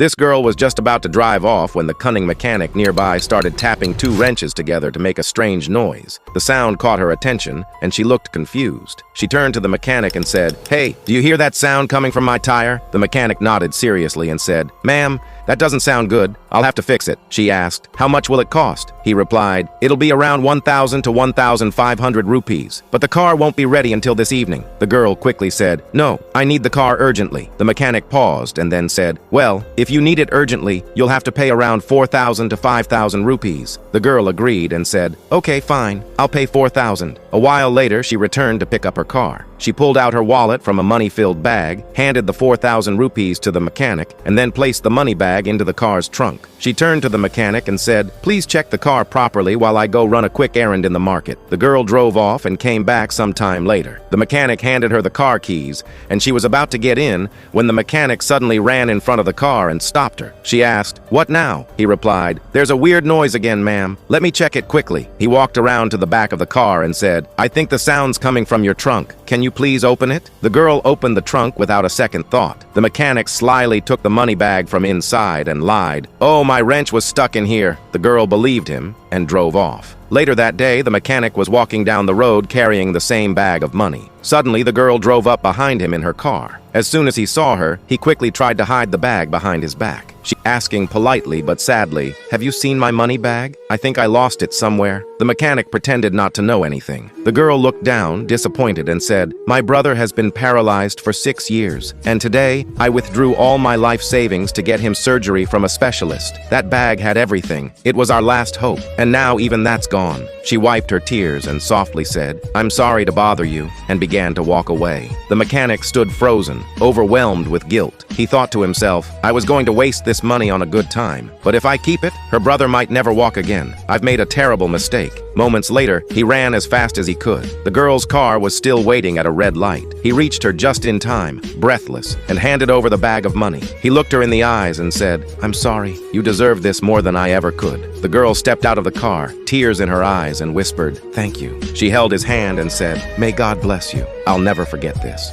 This girl was just about to drive off when the cunning mechanic nearby started tapping two wrenches together to make a strange noise. The sound caught her attention, and she looked confused. She turned to the mechanic and said, "Hey, do you hear that sound coming from my tire?" The mechanic nodded seriously and said, "Ma'am, that doesn't sound good. I'll have to fix it." She asked, "How much will it cost?" He replied, "It'll be around 1,000 to 1,500 rupees, but the car won't be ready until this evening." The girl quickly said, "No, I need the car urgently." The mechanic paused and then said, "Well, if you need it urgently, you'll have to pay around 4,000 to 5,000 rupees." The girl agreed and said, "Okay, fine, I'll pay 4,000. A while later, she returned to pick up her car. She pulled out her wallet from a money-filled bag, handed the 4,000 rupees to the mechanic, and then placed the money bag into the car's trunk. She turned to the mechanic and said, "Please check the car properly while I go run a quick errand in the market." The girl drove off and came back some time later. The mechanic handed her the car keys, and she was about to get in when the mechanic suddenly ran in front of the car and stopped her. She asked, "What now?" He replied, "There's a weird noise again, ma'am. Let me check it quickly." He walked around to the back of the car and said, "I think the sound's coming from your trunk. Can you please open it?" The girl opened the trunk without a second thought. The mechanic slyly took the money bag from inside and lied, "Oh, my wrench was stuck in here." The girl believed him and drove off. Later that day, the mechanic was walking down the road carrying the same bag of money. Suddenly, the girl drove up behind him in her car. As soon as he saw her, he quickly tried to hide the bag behind his back. She asking politely but sadly, "Have you seen my money bag? I think I lost it somewhere." The mechanic pretended not to know anything. The girl looked down, disappointed, and said, "My brother has been paralyzed for 6 years, and today I withdrew all my life savings to get him surgery from a specialist. That bag had everything. It was our last hope, and now even that's gone." She wiped her tears and softly said, "I'm sorry to bother you," and began to walk away. The mechanic stood frozen, overwhelmed with guilt. He thought to himself, "I was going to waste this money on a good time, but if I keep it, her brother might never walk again. I've made a terrible mistake." Moments later, he ran as fast as he could. The girl's car was still waiting at a red light. He reached her just in time, breathless, and handed over the bag of money. He looked her in the eyes and said, "I'm sorry. You deserve this more than I ever could." The girl stepped out of the car, tears in her eyes, and whispered, "Thank you." She held his hand and said, "May God bless you. I'll never forget this."